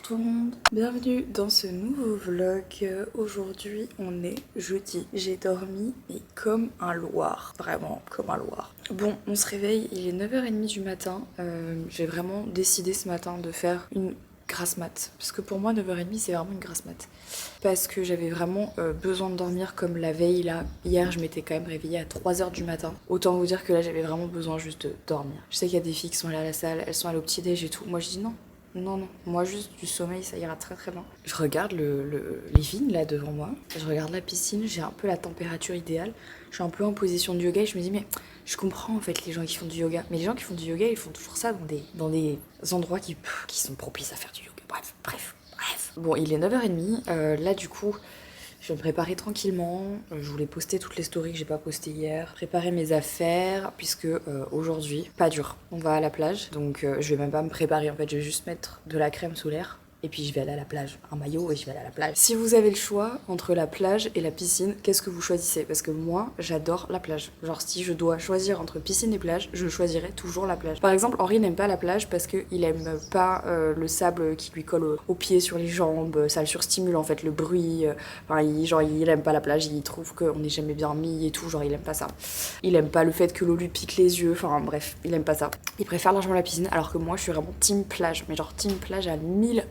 tout le monde, bienvenue dans ce nouveau vlog. Aujourd'hui on est jeudi, j'ai dormi mais comme un loir, vraiment comme un loir. Bon, on se réveille, il est 9h30 du matin. J'ai vraiment décidé ce matin de faire une grasse mat, parce que pour moi 9h30 c'est vraiment une grasse mat, parce que j'avais vraiment besoin de dormir comme la veille là. Hier je m'étais quand même réveillée à 3h du matin, autant vous dire que là j'avais vraiment besoin juste de dormir. Je sais qu'il y a des filles qui sont allées à la salle, elles sont allées au petit déj et tout, moi je dis non. Non, moi juste du sommeil, ça ira très très bien. Je regarde le living là devant moi, je regarde la piscine, j'ai un peu la température idéale, je suis un peu en position de yoga et je me dis mais je comprends en fait les gens qui font du yoga, mais les gens qui font du yoga ils font toujours ça dans des endroits qui sont propices à faire du yoga. Bref. Bon, il est 9h30, là du coup je vais me préparer tranquillement. Je voulais poster toutes les stories que j'ai pas postées hier, préparer mes affaires, puisque aujourd'hui, pas dur. On va à la plage, donc je vais même pas me préparer en fait, je vais juste mettre de la crème solaire. Et puis je vais aller à la plage, un maillot et je vais aller à la plage. Si vous avez le choix entre la plage et la piscine, qu'est-ce que vous choisissez? Parce que moi, j'adore la plage. Genre si je dois choisir entre piscine et plage, je choisirais toujours la plage. Par exemple, Henri n'aime pas la plage parce qu'il aime pas le sable qui lui colle aux pieds, sur les jambes. Ça le surstimule en fait, le bruit. Enfin, il aime pas la plage, il trouve qu'on n'est jamais bien mis et tout. Genre il aime pas ça. Il aime pas le fait que l'eau lui pique les yeux. Enfin bref, il aime pas ça. Il préfère largement la piscine, alors que moi je suis vraiment team plage. Mais genre team plage à 1000%.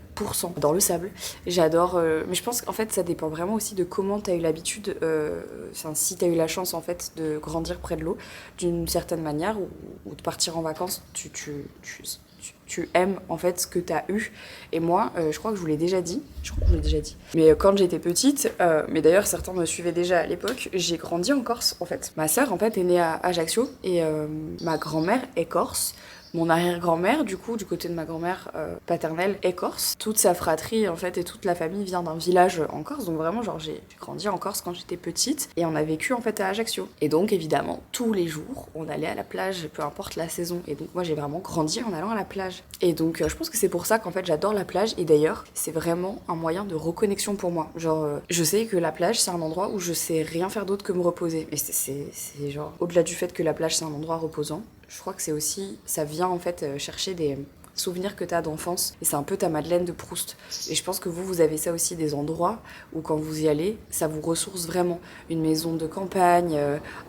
Dans le sable, j'adore, mais je pense qu'en fait ça dépend vraiment aussi de comment t'as eu l'habitude, si t'as eu la chance en fait de grandir près de l'eau d'une certaine manière ou de partir en vacances, tu aimes en fait ce que t'as eu. Et moi, je crois que je vous l'ai déjà dit, mais quand j'étais petite, mais d'ailleurs certains me suivaient déjà à l'époque, j'ai grandi en Corse en fait. Ma sœur en fait est née à Ajaccio et ma grand-mère est corse. Mon arrière-grand-mère, du coup, du côté de ma grand-mère paternelle, est corse. Toute sa fratrie, en fait, et toute la famille vient d'un village en Corse. Donc vraiment, genre, j'ai grandi en Corse quand j'étais petite. Et on a vécu, en fait, à Ajaccio. Et donc, évidemment, tous les jours, on allait à la plage, peu importe la saison. Et donc, moi, j'ai vraiment grandi en allant à la plage. Et donc, je pense que c'est pour ça qu'en fait, j'adore la plage. Et d'ailleurs, c'est vraiment un moyen de reconnexion pour moi. Genre, je sais que la plage, c'est un endroit où je sais rien faire d'autre que me reposer. Et c'est genre, au-delà du fait que la plage, c'est un endroit reposant, je crois que c'est aussi, ça vient en fait chercher des souvenirs que t'as d'enfance et c'est un peu ta Madeleine de Proust. Et je pense que vous avez ça aussi, des endroits où quand vous y allez, ça vous ressource vraiment. Une maison de campagne,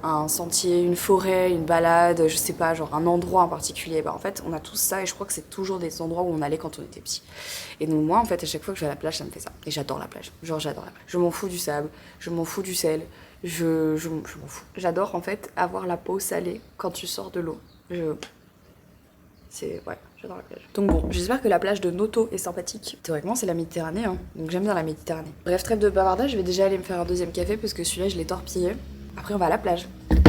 un sentier, une forêt, une balade, je sais pas, genre un endroit en particulier. Bah en fait, on a tous ça et je crois que c'est toujours des endroits où on allait quand on était petit. Et donc moi, en fait, à chaque fois que je vais à la plage, ça me fait ça. Et j'adore la plage. Genre j'adore la plage. Je m'en fous du sable, je m'en fous du sel. Je m'en fous. J'adore en fait avoir la peau salée quand tu sors de l'eau. Ouais, j'adore la plage. Donc bon, j'espère que la plage de Noto est sympathique. Théoriquement, c'est la Méditerranée, hein. Donc j'aime bien la Méditerranée. Bref, trêve de bavardage, je vais déjà aller me faire un deuxième café parce que celui-là, je l'ai torpillé. Après, on va à la plage.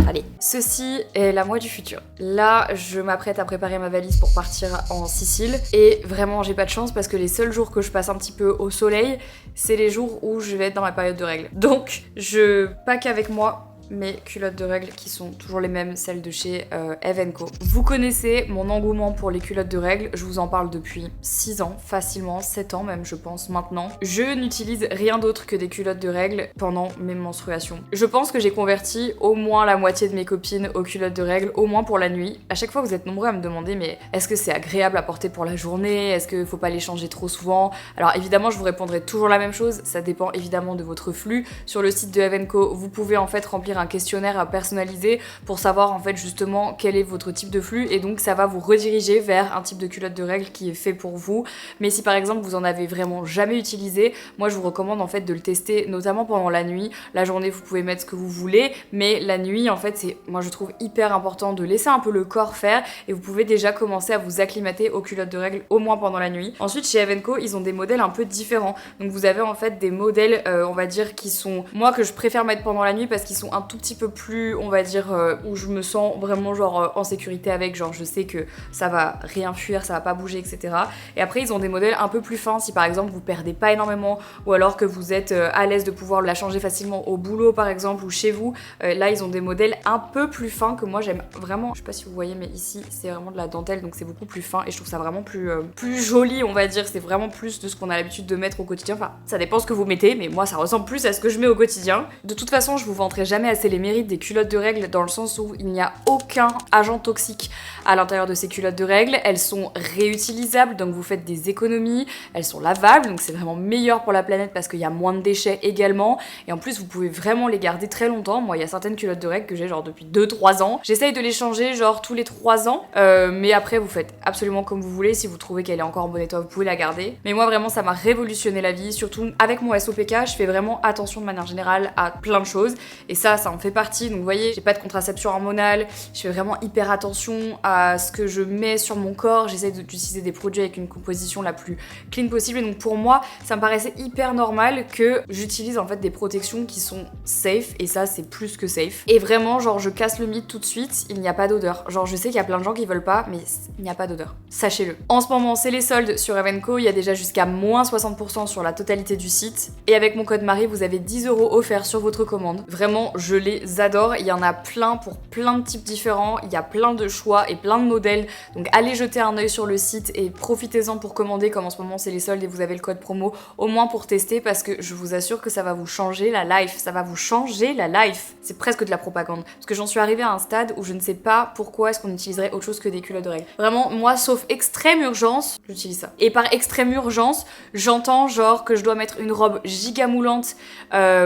Allez, ceci est la moi du futur. Là, je m'apprête à préparer ma valise pour partir en Sicile. Et vraiment, j'ai pas de chance parce que les seuls jours que je passe un petit peu au soleil, c'est les jours où je vais être dans ma période de règles. Donc, je pack avec moi mes culottes de règles qui sont toujours les mêmes, celles de chez Eve & Co. Vous connaissez mon engouement pour les culottes de règles, je vous en parle depuis 6 ans, facilement, 7 ans même je pense maintenant. Je n'utilise rien d'autre que des culottes de règles pendant mes menstruations. Je pense que j'ai converti au moins la moitié de mes copines aux culottes de règles, au moins pour la nuit. À chaque fois vous êtes nombreux à me demander mais est-ce que c'est agréable à porter pour la journée? Est-ce qu'il faut pas les changer trop souvent? Alors évidemment je vous répondrai toujours la même chose, ça dépend évidemment de votre flux. Sur le site de Eve & Co, vous pouvez en fait remplir un questionnaire à personnaliser pour savoir en fait justement quel est votre type de flux et donc ça va vous rediriger vers un type de culotte de règles qui est fait pour vous. Mais si par exemple vous en avez vraiment jamais utilisé, moi je vous recommande en fait de le tester notamment pendant la nuit. La journée vous pouvez mettre ce que vous voulez, mais la nuit en fait c'est, moi je trouve hyper important de laisser un peu le corps faire et vous pouvez déjà commencer à vous acclimater aux culottes de règles au moins pendant la nuit. Ensuite chez Eve & Co ils ont des modèles un peu différents, donc vous avez en fait des modèles on va dire qui sont, moi que je préfère mettre pendant la nuit parce qu'ils sont un tout petit peu plus, on va dire, où je me sens vraiment genre en sécurité avec, genre je sais que ça va rien fuir, ça va pas bouger, etc. Et après ils ont des modèles un peu plus fins si par exemple vous perdez pas énormément ou alors que vous êtes à l'aise de pouvoir la changer facilement au boulot par exemple ou chez vous. Là ils ont des modèles un peu plus fins que moi j'aime vraiment. Je sais pas si vous voyez mais ici c'est vraiment de la dentelle donc c'est beaucoup plus fin et je trouve ça vraiment plus joli, on va dire. C'est vraiment plus de ce qu'on a l'habitude de mettre au quotidien. Enfin ça dépend ce que vous mettez mais moi ça ressemble plus à ce que je mets au quotidien. De toute façon je vous vanterai jamais c'est les mérites des culottes de règles dans le sens où il n'y a aucun agent toxique à l'intérieur de ces culottes de règles. Elles sont réutilisables, donc vous faites des économies. Elles sont lavables, donc c'est vraiment meilleur pour la planète parce qu'il y a moins de déchets également. Et en plus, vous pouvez vraiment les garder très longtemps. Moi, il y a certaines culottes de règles que j'ai genre depuis 2-3 ans. J'essaye de les changer genre tous les 3 ans. Mais après, vous faites absolument comme vous voulez. Si vous trouvez qu'elle est encore en bon état, vous pouvez la garder. Mais moi, vraiment, ça m'a révolutionné la vie. Surtout avec mon SOPK, je fais vraiment attention de manière générale à plein de choses. Et ça en fait partie. Donc vous voyez, j'ai pas de contraception hormonale. Je fais vraiment hyper attention à ce que je mets sur mon corps. J'essaie d'utiliser des produits avec une composition la plus clean possible. Et donc pour moi, ça me paraissait hyper normal que j'utilise en fait des protections qui sont safe. Et ça, c'est plus que safe. Et vraiment, genre, je casse le mythe tout de suite. Il n'y a pas d'odeur. Genre, je sais qu'il y a plein de gens qui veulent pas, mais il n'y a pas d'odeur. Sachez-le. En ce moment, c'est les soldes sur Evenco. Il y a déjà jusqu'à moins 60% sur la totalité du site. Et avec mon code Marie, vous avez 10 € offerts sur votre commande. Vraiment, je les adore. Il y en a plein pour plein de types différents. Il y a plein de choix et plein de modèles. Donc allez jeter un œil sur le site et profitez-en pour commander, comme en ce moment c'est les soldes et vous avez le code promo, au moins pour tester, parce que je vous assure que ça va vous changer la life. Ça va vous changer la life. C'est presque de la propagande. Parce que j'en suis arrivée à un stade où je ne sais pas pourquoi est-ce qu'on utiliserait autre chose que des culottes de règles. Vraiment, moi, sauf extrême urgence, j'utilise ça. Et par extrême urgence, j'entends genre que je dois mettre une robe giga moulante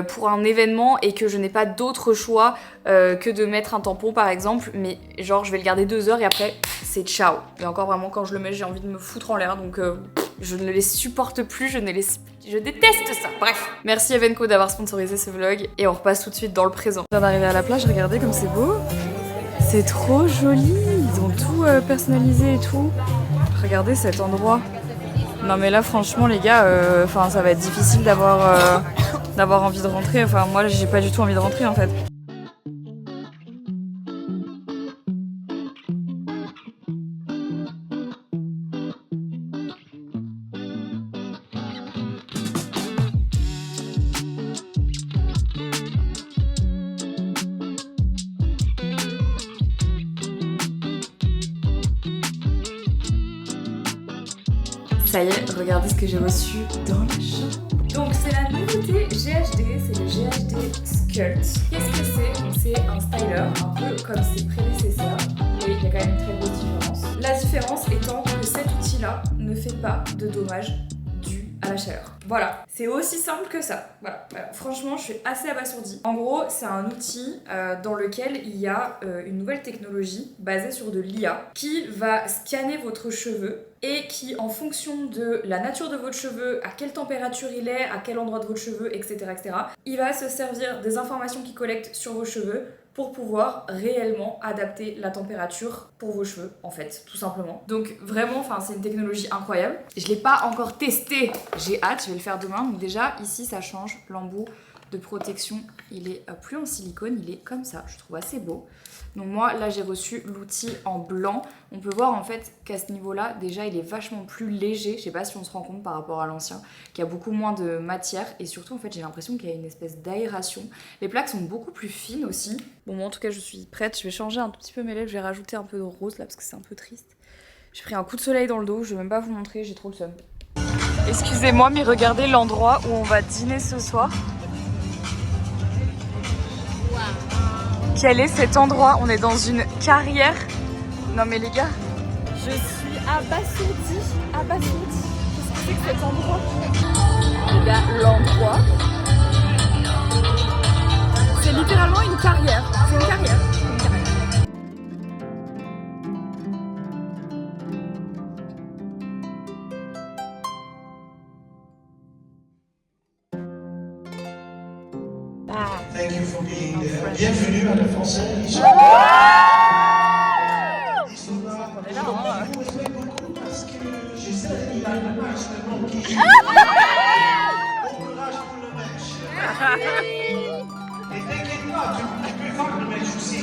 pour un événement et que je n'ai pas d'autre choix que de mettre un tampon par exemple, mais genre je vais le garder 2 heures et après c'est ciao. Et encore vraiment quand je le mets j'ai envie de me foutre en l'air, donc je ne les supporte plus, je déteste ça. Bref, merci Evenco d'avoir sponsorisé ce vlog et on repasse tout de suite dans le présent. Je viens d'arriver à la plage, regardez comme c'est beau. C'est trop joli, ils ont tout personnalisé et tout. Regardez cet endroit. Non mais là franchement les gars, ça va être difficile d'avoir envie de rentrer. Enfin moi j'ai pas du tout envie de rentrer en fait. Ça y est, regardez ce que j'ai reçu dans la chambre. Donc c'est la nouveauté GHD, c'est le GHD Sculpt. Qu'est-ce que c'est? C'est un styler, un peu comme ses prédécesseurs, et il y a quand même une très grosse différence. La différence étant que cet outil-là ne fait pas de dommages dus à la chaleur. Voilà, c'est aussi simple que ça. Voilà. Franchement, je suis assez abasourdie. En gros, c'est un outil dans lequel il y a une nouvelle technologie basée sur de l'IA qui va scanner votre cheveu et qui, en fonction de la nature de votre cheveu, à quelle température il est, à quel endroit de votre cheveu, etc., il va se servir des informations qu'il collecte sur vos cheveux pour pouvoir réellement adapter la température pour vos cheveux, en fait, tout simplement. Donc vraiment, c'est une technologie incroyable. Je l'ai pas encore testé, j'ai hâte, je vais le faire demain. Donc déjà, ici, ça change, l'embout de protection, il est plus en silicone, il est comme ça, je trouve assez beau. Donc moi, là, j'ai reçu l'outil en blanc. On peut voir en fait qu'à ce niveau-là, déjà, il est vachement plus léger. Je sais pas si on se rend compte par rapport à l'ancien, qu'il y a beaucoup moins de matière. Et surtout, en fait, j'ai l'impression qu'il y a une espèce d'aération. Les plaques sont beaucoup plus fines aussi. Bon, moi, en tout cas, je suis prête. Je vais changer un tout petit peu mes lèvres. Je vais rajouter un peu de rose là, parce que c'est un peu triste. J'ai pris un coup de soleil dans le dos. Je vais même pas vous montrer, j'ai trop le seum. Excusez-moi, mais regardez l'endroit où on va dîner ce soir. Quel est cet endroit? On est dans une carrière. Non mais les gars, je suis abasourdie. Qu'est-ce que c'est que cet endroit? Les gars, l'endroit, c'est littéralement une carrière. C'est une carrière. Thank you for being there. Bienvenue à la française. Ils sont là. Je vous respecte beaucoup parce que j'essaie de faire le maximum qui bon courage pour le match. Et t'inquiète pas, tu peux faire le match aussi.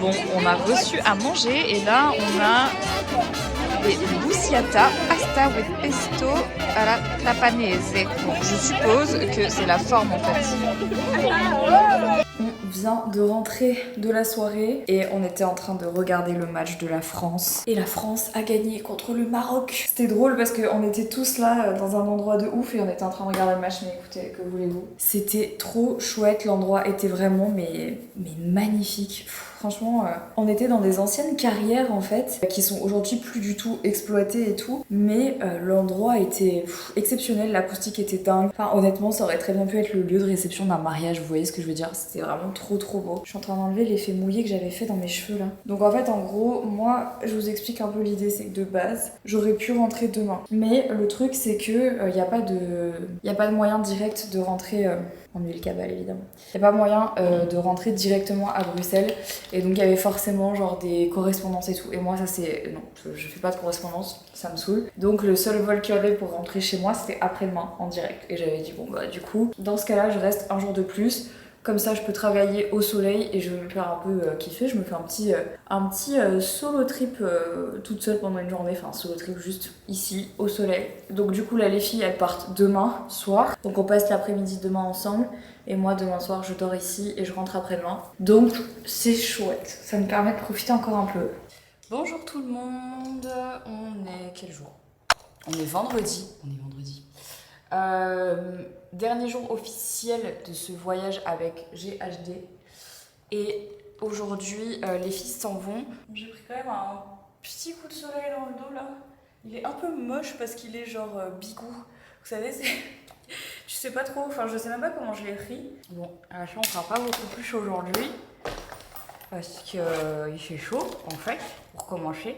Bon, on a reçu à manger et là on a des bussiata pasta with pesto à la trapanese. Bon, je suppose que c'est la forme en fait. On vient de rentrer de la soirée et on était en train de regarder le match de la France. Et la France a gagné contre le Maroc. C'était drôle parce qu'on était tous là dans un endroit de ouf et on était en train de regarder le match, mais écoutez, que voulez-vous? C'était trop chouette, l'endroit était vraiment mais magnifique. Franchement, on était dans des anciennes carrières en fait, qui sont aujourd'hui plus du tout exploitées et tout, mais l'endroit était exceptionnel, l'acoustique était dingue. Enfin, honnêtement, ça aurait très bien pu être le lieu de réception d'un mariage, vous voyez ce que je veux dire? C'était vraiment trop beau. Je suis en train d'enlever l'effet mouillé que j'avais fait dans mes cheveux là. Donc en fait, en gros, moi, je vous explique un peu l'idée, c'est que de base, j'aurais pu rentrer demain. Mais le truc, c'est que y a pas de moyen direct de rentrer. En huile cabale évidemment. Il n'y a pas moyen de rentrer directement à Bruxelles et donc il y avait forcément genre des correspondances et tout. Et moi ça c'est... Non, je fais pas de correspondance, ça me saoule. Donc le seul vol qu'il y avait pour rentrer chez moi c'était après-demain en direct. Et j'avais dit bon bah du coup, dans ce cas-là je reste un jour de plus. Comme ça, je peux travailler au soleil et je vais me faire un peu kiffer. Je me fais un petit solo trip toute seule pendant une journée. Enfin, solo trip juste ici, au soleil. Donc du coup, là, les filles, elles partent demain soir. Donc on passe l'après-midi demain ensemble. Et moi, demain soir, je dors ici et je rentre après-demain. Donc c'est chouette. Ça me permet de profiter encore un peu. Bonjour tout le monde. On est quel jour? On est vendredi. Dernier jour officiel de ce voyage avec GHD et aujourd'hui les filles s'en vont. J'ai pris quand même un petit coup de soleil dans le dos là. Il est un peu moche parce qu'il est genre bigou. Vous savez, c'est... je sais pas trop, enfin je sais même pas comment je l'ai pris. Bon, à la fin on sera pas beaucoup plus chaud aujourd'hui parce qu'il fait chaud en fait pour commencer.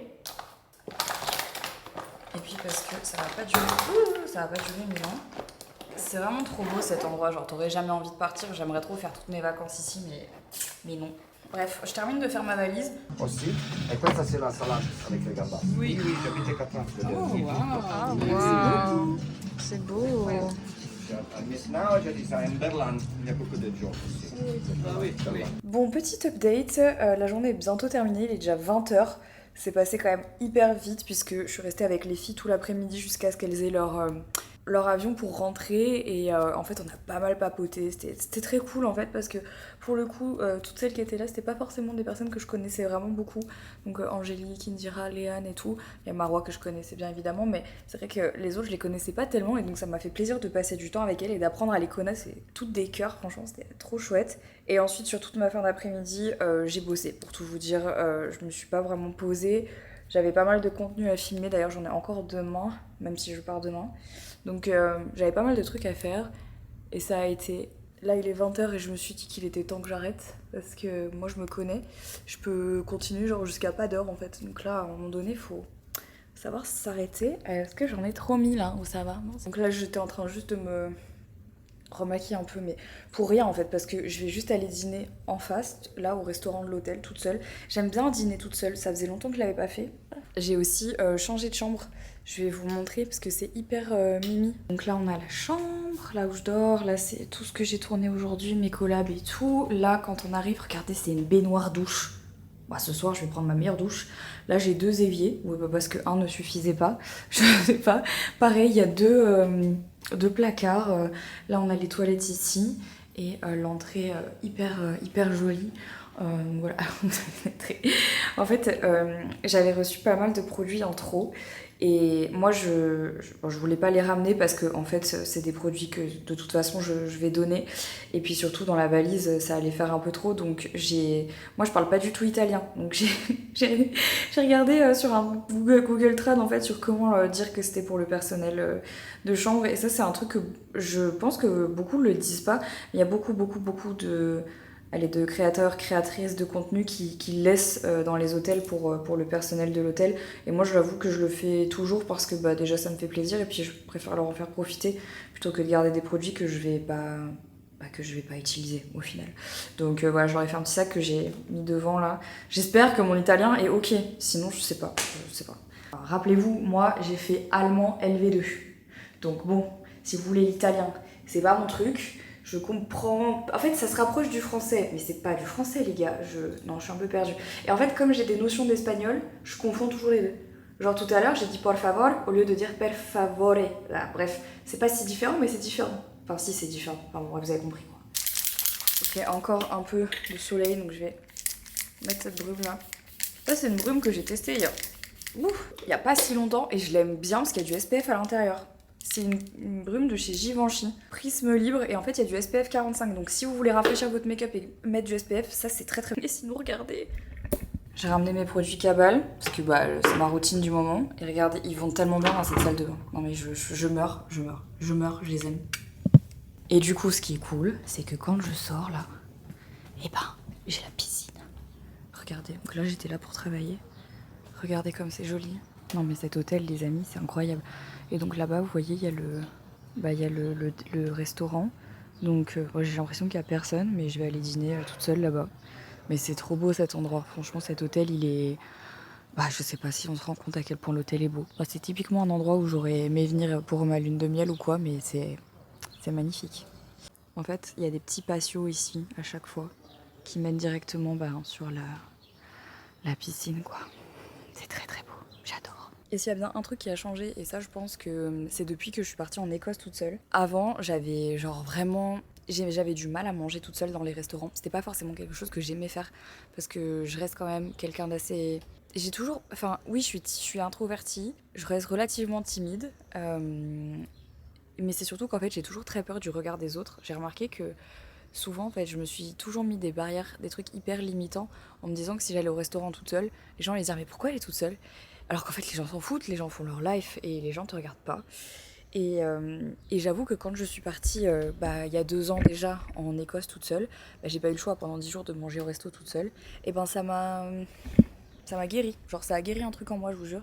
Et puis parce que ça va pas durer 1000 ans. C'est vraiment trop beau cet endroit, genre t'aurais jamais envie de partir, j'aimerais trop faire toutes mes vacances ici, mais non. Bref, je termine de faire ma valise. Aussi. Et questa c'est la salade avec les gambas. Oui, j'habitais 4 ans. Wow. C'est beau. Maintenant, je dis ça, en Berlin, il y a beaucoup de gens aussi. Bon, petit update, la journée est bientôt terminée, il est déjà 20h. C'est passé quand même hyper vite puisque je suis restée avec les filles tout l'après-midi jusqu'à ce qu'elles aient leur avion pour rentrer et en fait on a pas mal papoté, c'était très cool en fait parce que pour le coup toutes celles qui étaient là c'était pas forcément des personnes que je connaissais vraiment beaucoup, donc Angélique, Indira, Léane et tout, il y a Marois que je connaissais bien évidemment, mais c'est vrai que les autres je les connaissais pas tellement et donc ça m'a fait plaisir de passer du temps avec elles et d'apprendre à les connaître, c'est toutes des cœurs, franchement c'était trop chouette. Et ensuite sur toute ma fin d'après-midi j'ai bossé, pour tout vous dire, je me suis pas vraiment posée. J'avais pas mal de contenu à filmer, d'ailleurs j'en ai encore demain, même si je pars demain. Donc j'avais pas mal de trucs à faire et ça a été... Là il est 20h et je me suis dit qu'il était temps que j'arrête parce que moi je me connais. Je peux continuer genre jusqu'à pas d'heure en fait. Donc là à un moment donné il faut savoir s'arrêter. Est-ce que j'en ai trop mis là ou ça va? Non. Donc là j'étais en train juste de me remaquiller un peu mais pour rien en fait parce que je vais juste aller dîner en face là au restaurant de l'hôtel toute seule. J'aime bien dîner toute seule, ça faisait longtemps que je l'avais pas fait. J'ai aussi changé de chambre, je vais vous montrer parce que c'est hyper mimi. Donc là on a la chambre, là où je dors, là c'est tout ce que j'ai tourné aujourd'hui, mes collabs et tout. Là quand on arrive, regardez c'est une baignoire douche. Bah, ce soir je vais prendre ma meilleure douche. Là j'ai 2 éviers, parce que un ne suffisait pas, je sais pas. Pareil il y a deux placards, là on a les toilettes ici et l'entrée hyper jolie. Voilà. En fait j'avais reçu pas mal de produits en trop et moi je voulais pas les ramener parce que en fait c'est des produits que de toute façon je vais donner et puis surtout dans la valise ça allait faire un peu trop, donc moi je parle pas du tout italien, donc j'ai regardé sur un Google Trad en fait sur comment dire que c'était pour le personnel de chambre et ça c'est un truc que je pense que beaucoup le disent pas. Il y a beaucoup de créateurs, créatrices de contenu qui laissent dans les hôtels pour le personnel de l'hôtel. Et moi, je l'avoue que je le fais toujours parce que bah, déjà, ça me fait plaisir et puis je préfère leur en faire profiter plutôt que de garder des produits que je vais pas utiliser au final. Donc voilà, je leur ai fait un petit sac que j'ai mis devant là. J'espère que mon italien est ok, sinon je sais pas. Alors, rappelez-vous, moi, j'ai fait allemand LV2. Donc bon, si vous voulez l'italien, c'est pas mon truc. Je comprends... En fait, ça se rapproche du français, mais c'est pas du français, les gars. Non, je suis un peu perdue. Et en fait, comme j'ai des notions d'espagnol, je confonds toujours les deux. Genre tout à l'heure, j'ai dit por favor au lieu de dire per favore. Là, bref, c'est pas si différent, mais c'est différent. Enfin, si, c'est différent. Enfin, bon, vous avez compris, quoi. fait encore un peu de soleil, donc je vais mettre cette brume là. Ça c'est une brume que j'ai testée il y a pas si longtemps et je l'aime bien parce qu'il y a du SPF à l'intérieur. C'est une brume de chez Givenchy, prisme libre, et en fait il y a du SPF 45, donc si vous voulez rafraîchir votre make-up et mettre du SPF, ça c'est très très bien. Et sinon regardez, j'ai ramené mes produits Cabal, parce que c'est ma routine du moment, et regardez, ils vont tellement bien dans cette salle de bain. Non mais je meurs, je les aime. Et du coup ce qui est cool, c'est que quand je sors là, et j'ai la piscine. Regardez, donc là j'étais là pour travailler. Regardez comme c'est joli. Non mais cet hôtel les amis, c'est incroyable. Et donc là-bas vous voyez il y a le restaurant. Donc j'ai l'impression qu'il y a personne, mais je vais aller dîner toute seule là-bas. Mais c'est trop beau cet endroit. Franchement cet hôtel il est... je sais pas si on se rend compte à quel point l'hôtel est beau. C'est typiquement un endroit où j'aurais aimé venir pour ma lune de miel ou quoi, mais c'est magnifique. En fait il y a des petits patios ici à chaque fois qui mènent directement sur la piscine quoi. C'est très très beau, j'adore. Et s'il y a bien un truc qui a changé, et ça je pense que c'est depuis que je suis partie en Écosse toute seule. Avant j'avais j'avais du mal à manger toute seule dans les restaurants. C'était pas forcément quelque chose que j'aimais faire parce que je reste quand même quelqu'un d'assez... J'ai toujours... oui je suis introvertie, je reste relativement timide. Mais c'est surtout qu'en fait j'ai toujours très peur du regard des autres. J'ai remarqué que souvent, en fait, je me suis toujours mis des barrières, des trucs hyper limitants, en me disant que si j'allais au restaurant toute seule, les gens allaient dire mais pourquoi elle est toute seule? Alors qu'en fait, les gens s'en foutent, les gens font leur life et les gens te regardent pas. Et j'avoue que quand je suis partie, il y a 2 ans déjà, en Écosse toute seule, j'ai pas eu le choix pendant 10 jours de manger au resto toute seule. Et ça m'a guéri. Genre, ça a guéri un truc en moi, je vous jure.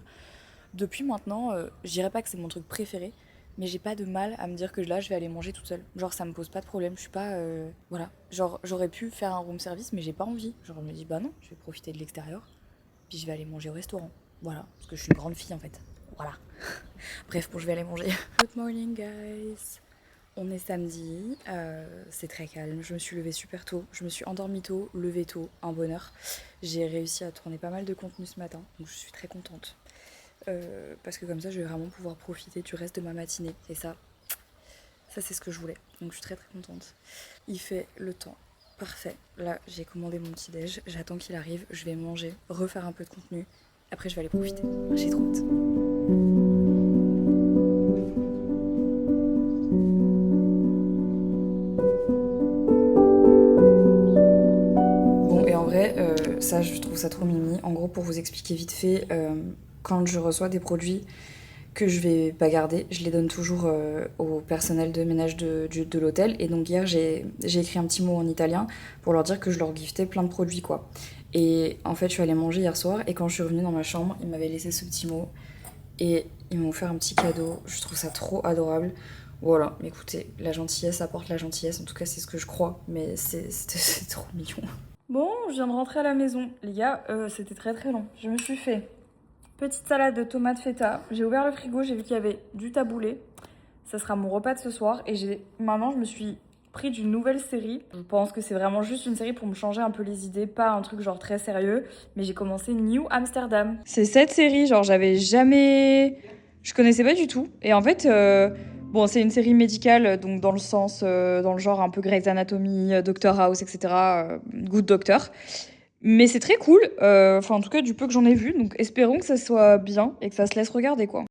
Depuis maintenant, je dirais pas que c'est mon truc préféré, mais j'ai pas de mal à me dire que là je vais aller manger toute seule. Genre ça me pose pas de problème, je suis pas... Voilà. Genre j'aurais pu faire un room service mais j'ai pas envie. Genre je me dis non, je vais profiter de l'extérieur, puis je vais aller manger au restaurant. Voilà, parce que je suis une grande fille en fait. Voilà. Bref, je vais aller manger. Good morning guys. On est samedi, c'est très calme, je me suis levée super tôt, je me suis endormie tôt, levée tôt, un bonheur. J'ai réussi à tourner pas mal de contenu ce matin, donc je suis très contente. Parce que comme ça je vais vraiment pouvoir profiter du reste de ma matinée et ça c'est ce que je voulais, donc je suis très très contente. Il fait le temps parfait, là j'ai commandé mon petit déj, j'attends qu'il arrive, je vais manger, refaire un peu de contenu, après je vais aller profiter, j'ai trop hâte. Bon et en vrai ça je trouve ça trop mimi, en gros pour vous expliquer vite fait, quand je reçois des produits que je vais pas garder, je les donne toujours au personnel de ménage de l'hôtel. Et donc hier, j'ai écrit un petit mot en italien pour leur dire que je leur giftais plein de produits, quoi. Et en fait, je suis allée manger hier soir et quand je suis revenue dans ma chambre, ils m'avaient laissé ce petit mot et ils m'ont offert un petit cadeau. Je trouve ça trop adorable. Voilà, écoutez, la gentillesse apporte la gentillesse. En tout cas, c'est ce que je crois, mais c'est trop mignon. Bon, je viens de rentrer à la maison. Les gars, c'était très très long. Je me suis fait petite salade de tomates feta. J'ai ouvert le frigo, j'ai vu qu'il y avait du taboulé. Ça sera mon repas de ce soir. Et maintenant, je me suis pris d'une nouvelle série. Je pense que c'est vraiment juste une série pour me changer un peu les idées, pas un truc genre très sérieux. Mais j'ai commencé New Amsterdam. C'est cette série, genre j'avais jamais... Je connaissais pas du tout. Et en fait, c'est une série médicale, donc dans le sens, dans le genre un peu Grey's Anatomy, Doctor House, etc. Good Doctor. Mais c'est très cool, en tout cas du peu que j'en ai vu, donc espérons que ça soit bien et que ça se laisse regarder quoi.